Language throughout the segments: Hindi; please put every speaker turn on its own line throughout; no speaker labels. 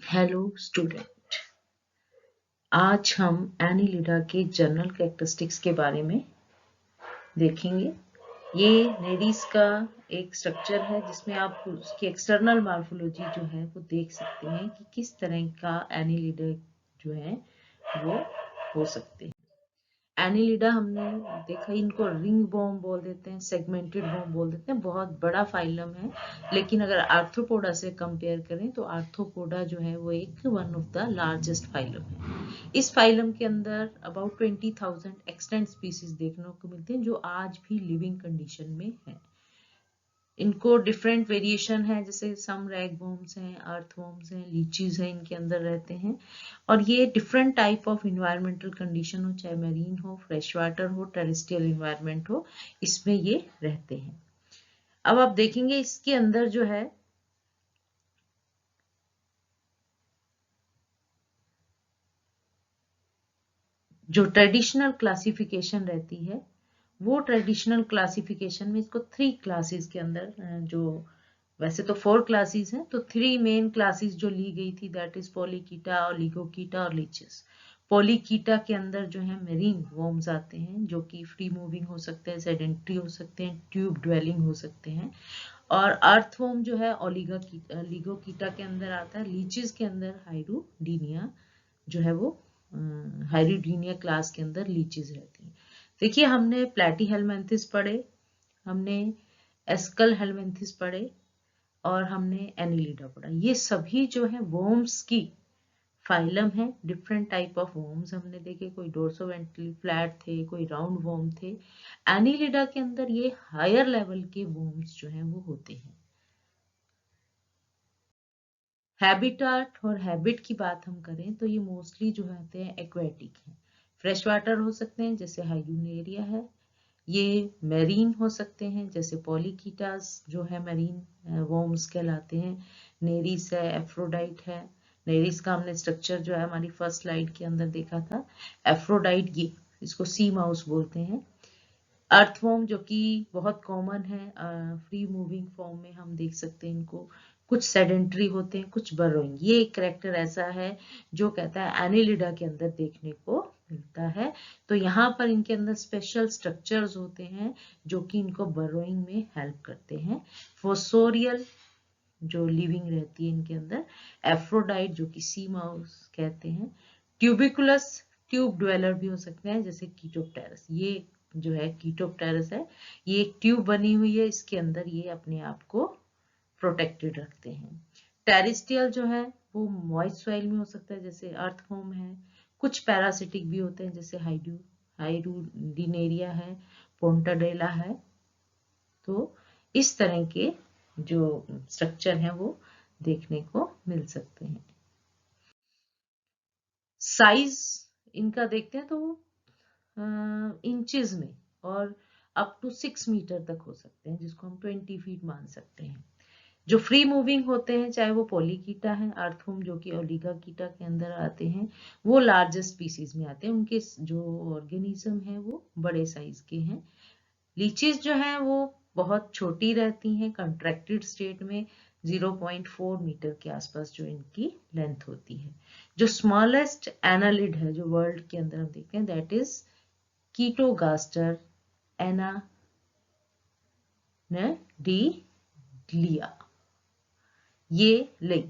हेलो स्टूडेंट, आज हम एनिलिडा के जनरल कैरेक्टरिस्टिक्स के बारे में देखेंगे। ये नेरीज का एक स्ट्रक्चर है जिसमें आप उसकी एक्सटर्नल मॉर्फोलॉजी जो है वो देख सकते हैं कि किस तरह का एनिलिडा जो है वो हो सकते हैं। एनिलिडा हमने देखा, इनको रिंग वॉर्म बोल देते हैं, सेगमेंटेड वॉर्म बोल देते हैं, बहुत बड़ा फाइलम है। लेकिन अगर आर्थ्रोपोडा से कंपेयर करें तो आर्थ्रोपोडा जो है वो एक one of the largest phylum है। इस फाइलम के अंदर अबाउट 20,000 एक्सटेंट स्पीसीज देखने को मिलते हैं जो आज भी लिविंग कंडीशन में है। इनको डिफरेंट वेरिएशन है, जैसे सम रैग वॉर्म्स हैं, अर्थ वॉर्म्स हैं, लीचीज हैं, इनके अंदर रहते हैं। और ये different type of environmental condition हो, चाहे मैरीन हो, फ्रेश वाटर हो, टेरेस्ट्रियल इन्वायरमेंट हो, इसमें ये रहते हैं। अब आप देखेंगे इसके अंदर जो है जो ट्रेडिशनल क्लासिफिकेशन रहती है, वो ट्रेडिशनल क्लासिफिकेशन में इसको 3 क्लासेस के अंदर जो वैसे तो 4 क्लासेस हैं, तो 3 मेन क्लासेस जो ली गई थी, दैट इज पॉलीकीटा, ओलिगोकीटा और लीचेस। पॉलीकीटा के अंदर जो है मेरीन वॉर्म्स आते हैं जो कि फ्री मूविंग हो सकते हैं, सेडेंटरी हो सकते हैं, ट्यूब ड्वेलिंग हो सकते हैं। और अर्थवॉर्म जो है ओलिगोकीटा के अंदर आता है। लीचेस के अंदर हाइड्रोडीनिया जो है वो हाइड्रोडीनिया क्लास के अंदर लीचेस रहती हैं। देखिए, हमने प्लैटीहेलमिन्थिस पढ़े, हमने एस्कल हेलमिन्थिस पढ़े और हमने एनिलिडा पढ़ा। ये सभी जो है वॉर्म्स की फाइलम है। डिफरेंट टाइप ऑफ वॉर्म्स हमने देखे, कोई डोर्सोवेंट्रली फ्लैट थे, कोई राउंड वॉर्म थे। एनिलिडा के अंदर ये हायर लेवल के वॉर्म्स जो हैं वो होते हैं। हैबिटाट और हैबिट की बात हम करें तो ये मोस्टली जो होते हैं एक्वेटिक हैं। फ्रेश वाटर हो सकते हैं जैसे हाइड्रोनेरिया है, ये मैरीन हो सकते हैं जैसे पॉलीकीटास जो है मैरीन वॉर्म्स कहलाते हैं। नेरिस है, एफ्रोडाइट है। नेरिस का हमने स्ट्रक्चर जो है हमारी फर्स्ट स्लाइड के अंदर देखा था। एफ्रोडाइट ये इसको सी माउस बोलते हैं। अर्थवॉर्म जो कि बहुत कॉमन है, फ्री मूविंग फॉर्म में हम देख सकते हैं इनको। कुछ सेडेंटरी होते हैं, कुछ बर्रोइंग। ये एक कैरेक्टर ऐसा है जो कहता है एनिलिडा के अंदर देखने को मिलता है। तो यहाँ पर इनके अंदर स्पेशल स्ट्रक्चर्स होते हैं जो कि इनको बर्रोइंग में हेल्प करते हैं। फोसोरियल जो लिविंग रहती है इनके अंदर। एफ्रोडाइट जो कि सी माउस कहते हैं। ट्यूबिकुलस ट्यूब ड्वेलर भी हो सकते हैं जैसे कीटोप्टेरस। ये जो है कीटोप्टेरस है, ये एक ट्यूब बनी हुई है, इसके अंदर ये अपने आप को प्रोटेक्टेड रखते हैं। टेरेस्ट्रियल जो है वो मॉइस्ट सॉइल में हो सकता है जैसे अर्थवॉर्म है। कुछ पैरासिटिक भी होते हैं जैसे हाइड्रोडिनेरिया है, पोंटाडेला है। तो इस तरह के जो स्ट्रक्चर है वो देखने को मिल सकते हैं। साइज इनका देखते हैं तो इंचेस में और अप टू 6 मीटर तक हो सकते हैं, जिसको हम 20 फीट मान सकते हैं। जो फ्री मूविंग होते हैं, चाहे वो पॉलीकीटा है, अर्थवॉर्म जो कि ओलिगोकीटा के अंदर आते हैं, वो लार्जेस्ट स्पीसीज में आते हैं। उनके जो ऑर्गेनिज्म है वो बड़े साइज के हैं। लीचीज जो है वो बहुत छोटी रहती हैं, कंट्रैक्टेड स्टेट में 0.4 मीटर के आसपास जो इनकी लेंथ होती है। जो स्मॉलेस्ट एनालिड है जो वर्ल्ड के अंदर हम देखते हैं, दैट इज कीटोगास्टर एनाडिलिया। ये लई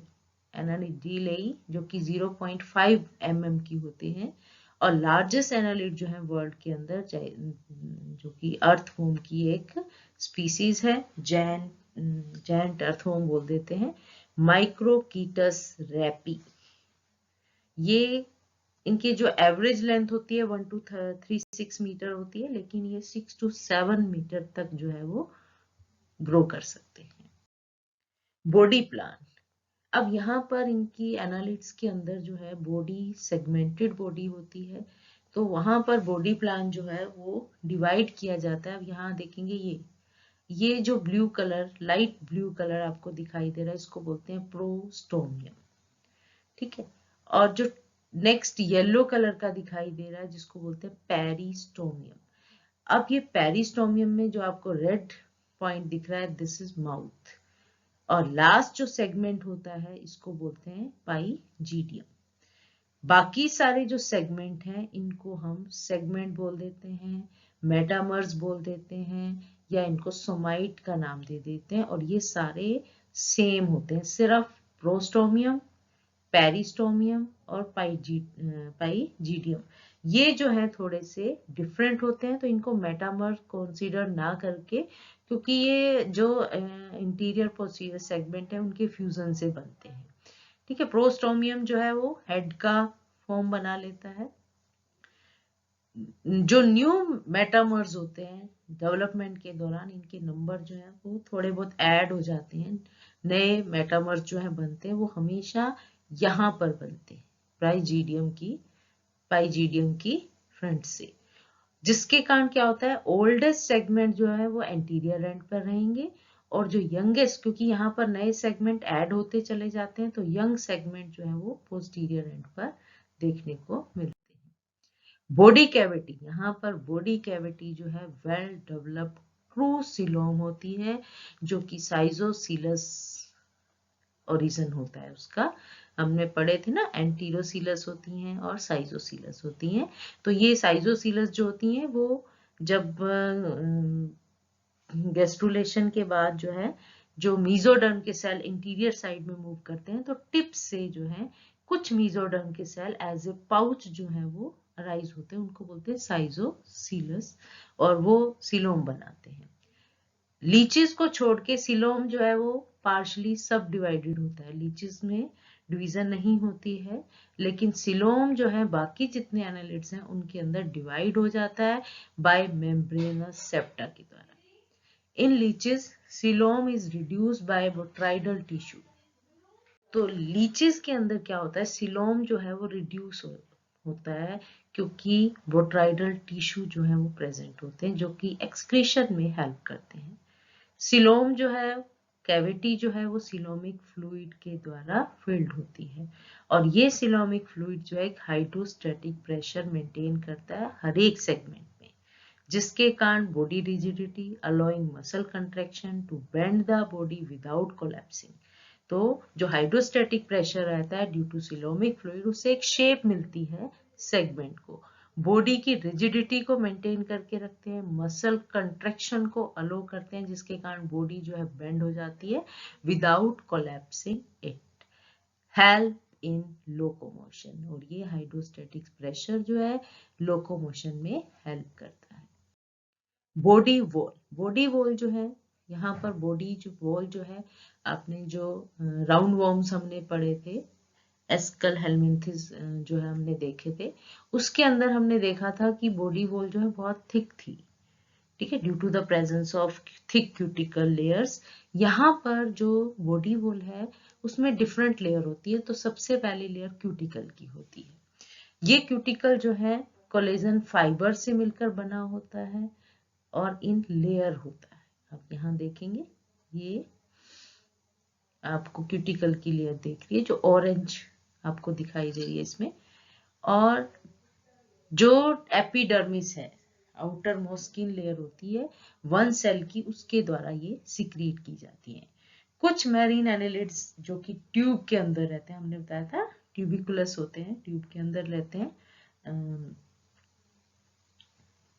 एनाडिलई जो कि 0.5 mm की होते हैं। और लार्जेस्ट एनालिड जो है वर्ल्ड के अंदर, जो कि अर्थवॉर्म की एक स्पीसीज है, जैंट अर्थवॉर्म बोल देते हैं, माइक्रोकीटस रैपी। ये इनकी जो एवरेज लेंथ होती है 1 to 36 मीटर होती है, लेकिन ये 6 to 7 मीटर तक जो है वो ग्रो कर सकते हैं। बॉडी प्लान, अब यहाँ पर इनकी एनालिट्स के अंदर जो है बॉडी सेगमेंटेड बॉडी होती है। तो वहां पर बॉडी प्लान जो है वो डिवाइड किया जाता है। अब यहाँ देखेंगे ये जो blue colour, light blue colour आपको दिखाई दे रहा है, इसको बोलते हैं प्रोस्टोमियम, ठीक है। और जो नेक्स्ट येलो कलर का दिखाई दे रहा है जिसको बोलते हैं पेरिस्टोमियम। अब ये पेरिस्टोमियम में जो आपको रेड पॉइंट दिख रहा है, दिस इज माउथ। और लास्ट जो सेगमेंट होता है इसको बोलते हैं पाइजीडियम। बाकी सारे जो सेगमेंट हैं इनको हम सेगमेंट बोल देते हैं, मेटामर्स बोल देते हैं, या इनको सोमाइट का नाम दे देते हैं, और ये सारे सेम होते हैं, सिर्फ प्रोस्टोमियम, पेरिस्टोमियम और पाइजीडियम ये जो है थोड़े से डिफरेंट होते हैं, तो इनको मेटामर कंसीडर ना करके, क्योंकि ये जो इंटीरियर पोस्टीरियर सेगमेंट है उनके फ्यूजन से बनते हैं। ठीक है, प्रोस्टोमियम जो है वो हेड का फॉर्म बना लेता है। जो न्यू मेटामर्स होते हैं डेवलपमेंट के दौरान, इनके नंबर जो है वो थोड़े बहुत ऐड हो जाते हैं, नए मेटामर्स जो है बनते हैं वो हमेशा यहाँ पर बनते हैं पाइजीडियम की फ्रंट से, जिसके कारण क्या होता है ओल्डेस्ट सेगमेंट जो है वो एंटीरियर एंड पर रहेंगे, और जो यंगेस्ट, क्योंकि यहाँ पर नए सेगमेंट ऐड होते चले जाते हैं, तो यंग सेगमेंट जो है वो पोस्टीरियर एंड पर देखने को मिलते हैं। बॉडी कैविटी, यहाँ पर बॉडी कैविटी जो है वेल डेवलप्ड ट्रू सिलोम होती है, जो कि साइजोसीलस ओरिजिन होता है उसका। हमने पढ़े थे ना, एंटीरोसीलस होती हैं और साइजोसीलस होती हैं। तो ये साइजोसीलस जो होती हैं वो जब गैस्ट्रुलेशन के बाद जो है, जो मीजोडर्म के सेल इंटीरियर साइड में मूव करते हैं, तो टिप से जो है कुछ मीजोडर्म के सेल एज ए पाउच जो है वो अराइज होते हैं, उनको बोलते हैं साइजोसीलस, और वो सिलोम बनाते हैं। लीचेस को छोड़ के सिलोम जो है वो पार्शली सब डिवाइडेड होता है, लीचेस में डिवीजन नहीं होती है, लेकिन सिलोम जो है बाकी जितने एनालिट्स हैं उनके अंदर डिवाइड हो जाता है बाय मेम्ब्रेनस सेप्टा के द्वारा। In leeches coelom is reduced by botryoidal tissue. तो लीचेस के अंदर क्या होता है, सिलोम जो है वो रिड्यूस होता है, क्योंकि बोट्राइडल टिश्यू जो है वो प्रेजेंट होते हैं, जो कि एक्सक्रीशन में हेल्प करते हैं। सिलोम जो है, कैविटी जो है वो सिलोमिक फ्लूइड के द्वारा फिल्ड होती है, और ये सिलोमिक फ्लूइड जो है एक हाइड्रोस्टैटिक प्रेशर मेंटेन करता है हर एक सेगमेंट में, जिसके कारण body rigidity allowing muscle contraction to bend the body without collapsing. तो जो हाइड्रोस्टैटिक प्रेशर रहता है ड्यू टू सिलोमिक फ्लूइड, उससे एक शेप मिलती है सेगमेंट को, बॉडी की रिजिडिटी को मेंटेन करके रखते हैं, मसल कंट्रैक्शन को अलो करते हैं, जिसके कारण बॉडी जो है बेंड हो जाती है without collapsing it, help in locomotion, और ये हाइड्रोस्टैटिक प्रेशर जो है लोकोमोशन में हेल्प करता है। बॉडी वॉल जो है, यहाँ पर बॉडी जो वॉल जो है, आपने जो राउंड वॉर्म्स हमने पढ़े थे, एस्कल हेलमिंथिस जो है हमने देखे थे, उसके अंदर हमने देखा था कि बॉडी वॉल जो है बहुत थिक थी, ठीक है, due to the presence of thick cuticle layers. यहाँ पर जो बॉडी वॉल है उसमें डिफरेंट लेयर होती है, तो सबसे पहली लेयर क्यूटिकल की होती है। ये क्यूटिकल जो है कोलेजन फाइबर से मिलकर बना होता है और इन लेयर होता है। आप यहाँ देखेंगे, ये आपको क्यूटिकल की लेयर देख रही है जो ऑरेंज आपको दिखाई दे रही है इसमें, और जो एपिडर्मिस है, आउटर मोस्ट स्किन लेयर होती है वन सेल की, उसके द्वारा ये सिक्रीट की जाती है। कुछ मैरीन एनालिड्स जो कि ट्यूब के अंदर रहते हैं, हमने बताया था ट्यूबिकुलस होते हैं, ट्यूब के अंदर रहते हैं,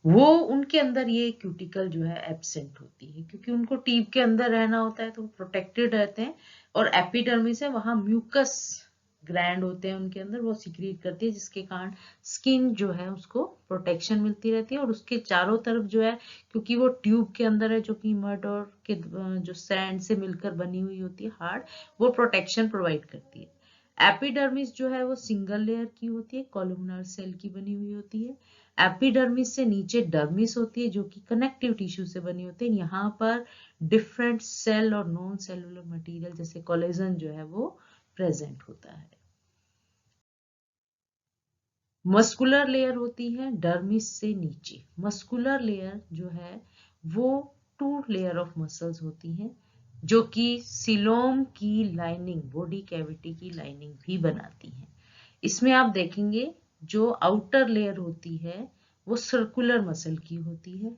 वो उनके अंदर ये क्यूटिकल जो है एब्सेंट होती है, क्योंकि उनको ट्यूब के अंदर रहना होता है तो वो प्रोटेक्टेड रहते हैं, और एपिडर्मिस है वहां म्यूकस ग्लैंड होते हैं उनके अंदर, वो सिक्रीट करती है, जिसके कारण स्किन जो है उसको प्रोटेक्शन मिलती रहती है, और उसके चारों तरफ जो है, क्योंकि वो ट्यूब के अंदर है जो कि मड और के जो सैंड से मिलकर बनी हुई होती है हार्ड, वो प्रोटेक्शन प्रोवाइड करती है। एपिडर्मिस जो है वो सिंगल लेयर की होती है, कॉलमनर सेल की बनी हुई होती है। एपिडर्मिस से नीचे डर्मिस होती है जो कि कनेक्टिव टिश्यू से बनी होती है, यहाँ पर डिफरेंट सेल और नॉन सेलुलर मटेरियल जैसे कोलेजन जो है वो प्रेजेंट होता है। मस्कुलर लेयर होती है डर्मिस से नीचे। मस्कुलर लेयर जो है वो 2 लेयर ऑफ मसल्स होती हैं, जो कि सिलोम की लाइनिंग, बॉडी कैविटी की लाइनिंग भी बनाती हैं। इसमें आप देखेंगे जो आउटर लेयर होती है वो सर्कुलर मसल की होती है,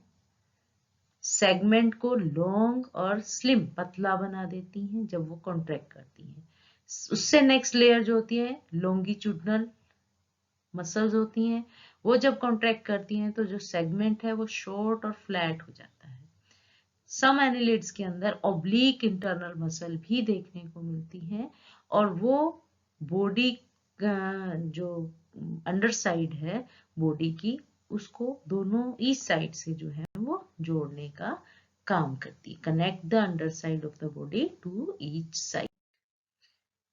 सेगमेंट को लॉन्ग और स्लिम पतला बना देती हैं जब वो कॉन्ट्रैक्ट करती हैं। उससे नेक्स्ट लेयर जो होती है लॉन्गिट्यूडनल मसल्स होती हैं, वो जब कॉन्ट्रैक्ट करती हैं तो जो सेगमेंट है वो शॉर्ट और फ्लैट हो जाता है। सम एनिलिड्स के अंदर ऑब्लिक इंटरनल मसल भी देखने को मिलती है और वो बॉडी जो अंडर साइड है बॉडी की उसको दोनों ईच साइड से जो है वो जोड़ने का काम करती है, connect the under side of the body to each side.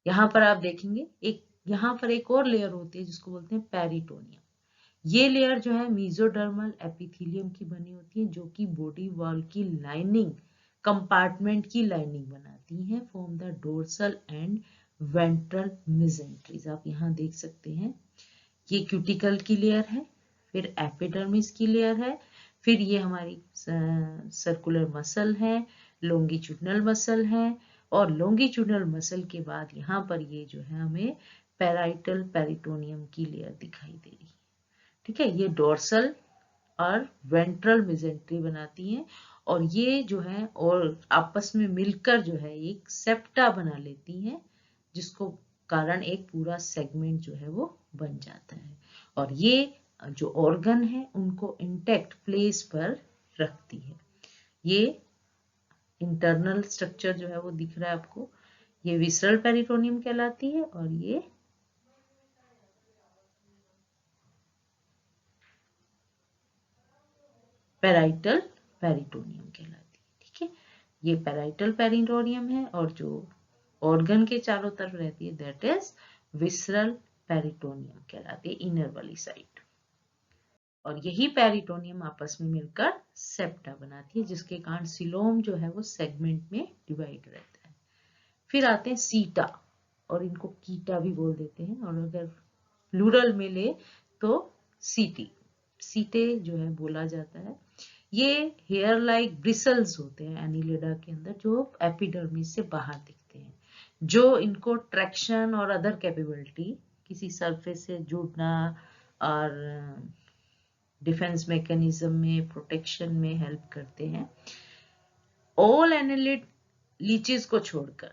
यहाँ पर आप देखेंगे यहाँ पर एक और लेयर होती है जिसको बोलते हैं पेरिटोनियम। ये लेयर जो है मेसोडर्मल एपिथेलियम की बनी होती है जो कि बॉडी वॉल की लाइनिंग कंपार्टमेंट की लाइनिंग बनाती है from the dorsal and ventral mesenteries. आप यहाँ देख सकते हैं ये क्यूटिकल की लेयर है, फिर एपिडर्मिस की लेयर है, फिर ये हमारी सर्कुलर मसल है, लॉन्गिट्यूडनल मसल है और लॉन्गिट्यूडनल मसल के बाद यहाँ पर ये जो है हमें पैराइटल पेरिटोनियम की लेयर दिखाई दे रही है। ठीक है, ये डोर्सल और वेंट्रल मेसेंट्री बनाती हैं और ये जो है और आपस में मिलकर जो है एक सेप्टा बना लेती हैं जिसको कारण एक पूरा सेगमेंट जो है वो बन जाता है और ये जो ऑर्गन है उनको इंटैक्ट प्लेस पर रखती है। ये इंटरनल स्ट्रक्चर जो है वो दिख रहा है आपको, ये विसरल पेरिटोनियम कहलाती है और ये पैराइटल पेरिटोनियम कहलाती है। ठीक है, ये पैराइटल पेरिटोनियम है और जो ऑर्गन के चारों तरफ रहती है दैट इज विसरल पेरिटोनियम कहलाती है, इनर वाली साइड। और यही पेरिटोनियम आपस में मिलकर सेप्टा बनाती है जिसके कारण सिलोम जो है वो सेगमेंट में डिवाइड रहता है। फिर आते हैं सीटा और इनको कीटा भी बोल देते हैं और अगर प्लूरल में ले तो सीटी, सीटे जो है बोला जाता है। ये हेयर लाइक ब्रिसल्स होते हैं एनिलिडा के अंदर जो एपिडर्मिस से बाहर दिखते हैं, जो इनको ट्रैक्शन और अदर कैपेबिलिटी किसी सरफेस से जुड़ना और डिफेंस मैकेनिज्म में प्रोटेक्शन में हेल्प करते हैं। ऑल एनिलिड लीचेस को छोड़कर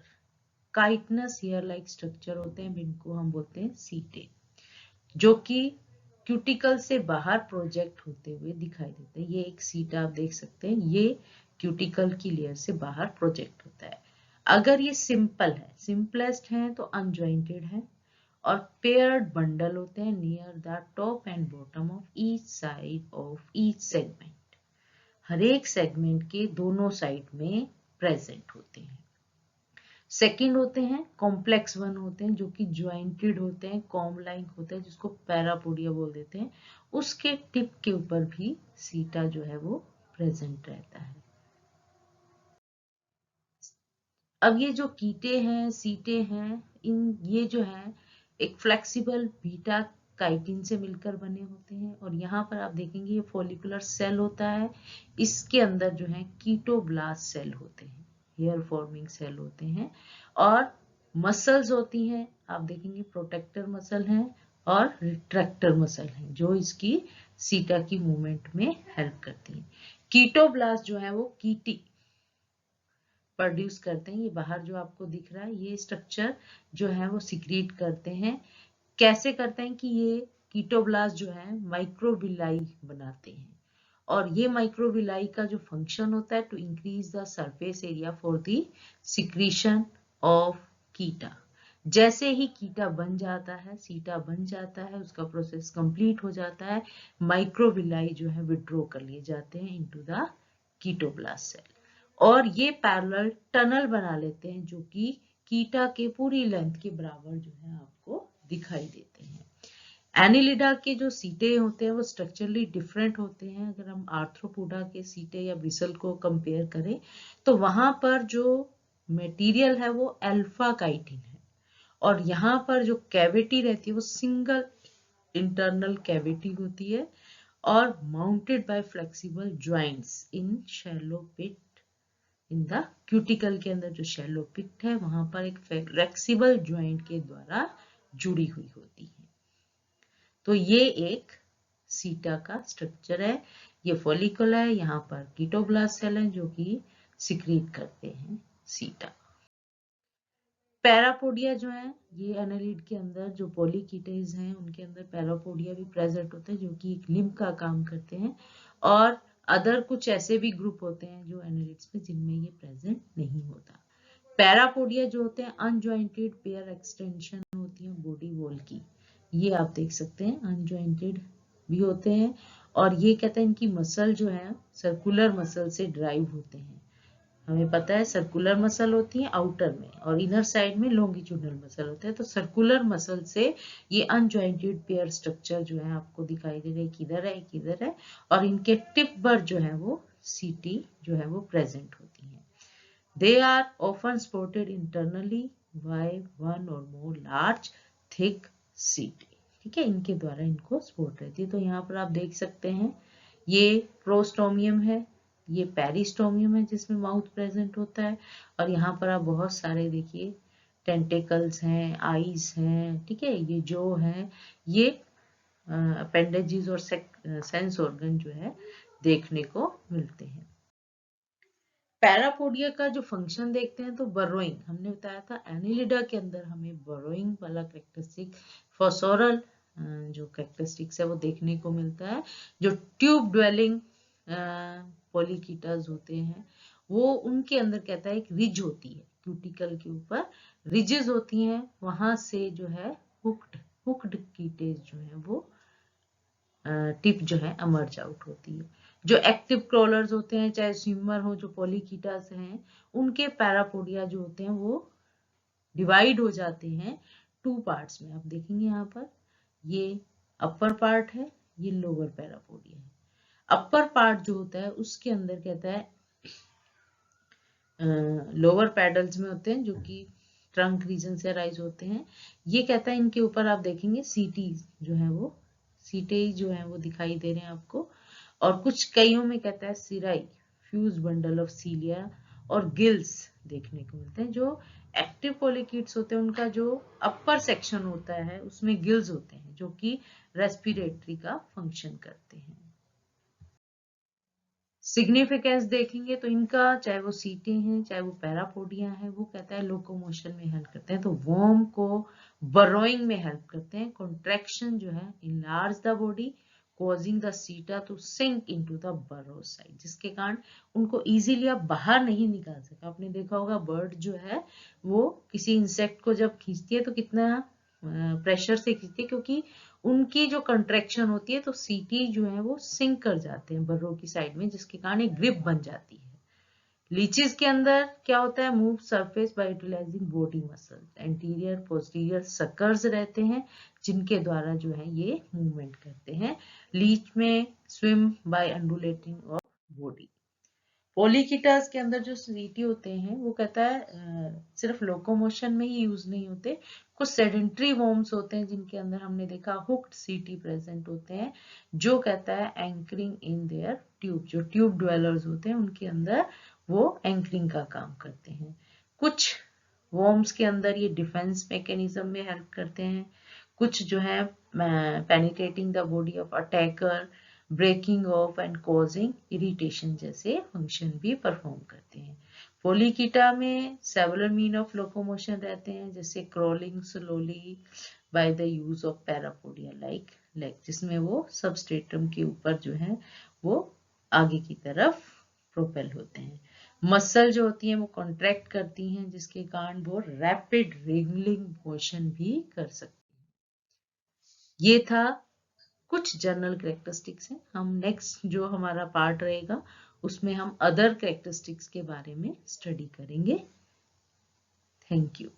काइटनस हेयर लाइक स्ट्रक्चर होते हैं जिनको हम बोलते हैं सीटे, जो कि क्यूटिकल से बाहर प्रोजेक्ट होते हुए दिखाई देते हैं। ये एक सीटा आप देख सकते हैं, ये क्यूटिकल की लेयर से बाहर प्रोजेक्ट होता है। अगर ये सिंपल है, सिंपलेस्ट है तो अनजॉइंटेड है और पेयर्ड बंडल होते हैं near the top and bottom of each side of each segment, हर एक सेगमेंट के दोनों साइड में प्रेजेंट होते हैं। सेकंड होते हैं कॉम्प्लेक्स वन होते हैं जो कि ज्वाइंटेड होते हैं, कॉम लाइक होते हैं जिसको पैरापोडिया बोल देते हैं, उसके टिप के ऊपर भी सीटा जो है वो प्रेजेंट रहता है। अब ये जो कीटे हैं सीटे हैं ये जो है एक फ्लेक्सिबल बीटा काइटिन से मिलकर बने होते हैं और यहाँ पर आप देखेंगे ये फॉलिकुलर सेल होता है, इसके अंदर जो है कीटोब्लास्ट सेल होते हैं, हेयर फॉर्मिंग सेल होते हैं और मसल्स होती हैं, आप देखेंगे प्रोटेक्टर मसल हैं और रिट्रैक्टर मसल हैं जो इसकी सीटा की मूवमेंट में हेल्प करती हैं। कीटोब्लास्ट जो है वो कीटी प्रोड्यूस करते हैं, ये बाहर जो आपको दिख रहा है ये स्ट्रक्चर जो है वो सिक्रीट करते हैं। कैसे करते हैं कि ये कीटोब्लास्ट जो है माइक्रोविलाई बनाते हैं और ये माइक्रोविलाई का जो फंक्शन होता है to increase the surface area for the secretion of chaeta. जैसे ही कीटा बन जाता है, सीटा बन जाता है, उसका प्रोसेस कंप्लीट हो जाता है, माइक्रोविलाई जो है विड्रॉ कर लिए जाते हैं इनटू द कीटोब्लास्ट सेल और ये पैरेलल टनल बना लेते हैं जो कि कीटा के पूरी लेंथ के बराबर जो है आपको दिखाई देते हैं। एनिलिडा के जो सीटे होते हैं वो स्ट्रक्चरली डिफरेंट होते हैं। अगर हम आर्थ्रोपोडा के सीटे या ब्रिसल को कंपेयर करें तो वहां पर जो मटेरियल है वो अल्फा काइटिन है और यहाँ पर जो कैविटी रहती है वो सिंगल इंटरनल कैविटी होती है और mounted by flexible joints in shallow pit. In the cuticle के अंदर जो शैलो पिट है वहां पर एक फ्लेक्सिबल ज्वाइंट के द्वारा जुड़ी हुई होती है। तो ये एक सीटा का स्ट्रक्चर है ये फॉलिकल है, यहाँ पर कीटोब्लास्ट सेल है जो कि सिक्रीट करते हैं सीटा। पैरापोडिया जो है, ये एनालिड के अंदर जो पॉलीकीटेज हैं उनके अंदर पैरापोडिया भी प्रेजेंट होते हैं जो कि एक लिम्ब का काम करते हैं, और अदर कुछ ऐसे भी ग्रुप होते हैं जो एनालिड्स में जिनमें ये प्रेजेंट नहीं होता। पैरापोडिया जो होते हैं अनजॉइंटेड पेयर एक्सटेंशन होती है बॉडी वॉल की, ये आप देख सकते हैं अनजॉइंटेड भी होते हैं, और ये कहते हैं इनकी मसल जो है सर्कुलर मसल से ड्राइव होते हैं। हमें पता है सर्कुलर मसल होती है आउटर में और इनर साइड में लॉन्गिट्यूडनल मसल होते हैं, तो सर्कुलर मसल से ये अनजॉइंटेड पेयर स्ट्रक्चर जो है आपको दिखाई दे रहा है किधर है किधर है, और इनके टिप पर जो है वो सीटी जो है वो प्रेजेंट होती है। They are often supported internally by one or more large thick सीटी, ठीक है, इनके द्वारा इनको सपोर्ट रहती है। तो यहाँ पर आप देख सकते हैं ये प्रोस्टोमियम है, ये पेरिस्टोमियम है जिसमें माउथ प्रेजेंट होता है, और यहाँ पर आप बहुत सारे देखिए टेंटिकल्स हैं, आईज हैं, ठीक है, ये जो है ये अपेंडेजेस और सेंस ऑर्गन जो है देखने को मिलते हैं। पैरापोडिया का जो फंक्शन देखते हैं तो बरोइंग, हमने बताया था एनिलिडा के अंदर हमें बरोइंग वाला कैरेक्टरिस्टिक फोसोरल जो कैरेक्टरिस्टिक्स है वो देखने को मिलता है। जो ट्यूब ड्वेलिंग पॉलीकीटास होते हैं वो उनके अंदर कहता है एक रिज होती है, क्यूटिकल के ऊपर रिजेस होती हैं, वहां से जो है हुक्ड कीटेज जो है वो टिप जो है एमर्ज आउट होती है। जो एक्टिव क्रॉलर्स होते हैं चाहे स्विमर हो जो पॉलीकीटास हैं, उनके पैरापोडिया जो होते हैं वो डिवाइड हो जाते हैं टू पार्ट्स में। आप देखेंगे यहाँ पर ये अपर पार्ट है, ये लोअर पैरापोडिया है। अपर पार्ट जो होता है उसके अंदर कहता है लोअर पैडल्स में होते हैं जो कि ट्रंक रीजन से राइज होते हैं। ये कहता है इनके ऊपर आप देखेंगे सीटी जो है वो सीटे जो है वो दिखाई दे रहे हैं आपको, और कुछ कईयों में कहता है सिराई फ्यूज बंडल ऑफ सीलिया और गिल्स देखने को मिलते हैं। जो एक्टिव पॉलीकीट्स होते हैं उनका जो अपर सेक्शन होता है उसमें गिल्स होते हैं जो कि रेस्पिरेटरी का फंक्शन करते हैं। सिग्निफिकेंस देखेंगे तो इनका चाहे वो सीटें हैं चाहे वो पैरापोडिया है, वो कहता है लोकोमोशन में हेल्प करते हैं, तो वर्म को बरोइंग में हेल्प करते हैं। कॉन्ट्रैक्शन जो है enlarge the body causing the सीटा टू सिंक इनटू द बरो साइड, जिसके कारण उनको इजीली आप बाहर नहीं निकाल सकते। आपने देखा होगा बर्ड जो है वो किसी इंसेक्ट को जब खींचती है तो कितना प्रेशर से खींचती है, क्योंकि उनकी जो कंट्रैक्शन होती है तो सीटी जो है वो सिंक कर जाते हैं बर्रो की साइड में, जिसके कारण एक ग्रिप बन जाती है। लीचेस के अंदर क्या होता है move surface by utilising body muscle, anterior posterior suckers रहते हैं जिनके द्वारा जो है ये मूवमेंट करते हैं। लीच में swim by undulating of body. Polychaetes के अंदर जो सीटी होते हैं वो कहता है सिर्फ लोकोमोशन में ही यूज नहीं होते, कुछ सेडेंट्री वॉर्म्स होते हैं जिनके अंदर हमने देखा हुक्ड सीटी प्रेजेंट होते हैं, जो कहता है एंकरिंग इन देयर ट्यूब। जो ट्यूब ड्वेलर्स होते हैं उनके अंदर वो एंकरिंग का काम करते हैं। कुछ वॉर्म्स के अंदर ये डिफेंस मैकेनिज्म में हेल्प करते हैं, कुछ जो है penetrating the body of attacker, breaking off and causing irritation जैसे फंक्शन भी परफॉर्म करते हैं। पोलीकीटा में सेवरल मीन ऑफ लोकोमोशन रहते हैं, जैसे crawling slowly by the use of parapodia like leg, जिसमें वो सबस्ट्रेटम के ऊपर जो है वो आगे की तरफ प्रोपेल होते हैं। मसल जो होती है वो कॉन्ट्रैक्ट करती हैं जिसके कारण वो रैपिड रिंगलिंग मोशन भी कर सकती हैं। ये था कुछ जनरल कैरेक्टरिस्टिक्स हैं। हम नेक्स्ट जो हमारा पार्ट रहेगा उसमें हम अदर कैरेक्टरिस्टिक्स के बारे में स्टडी करेंगे। Thank you.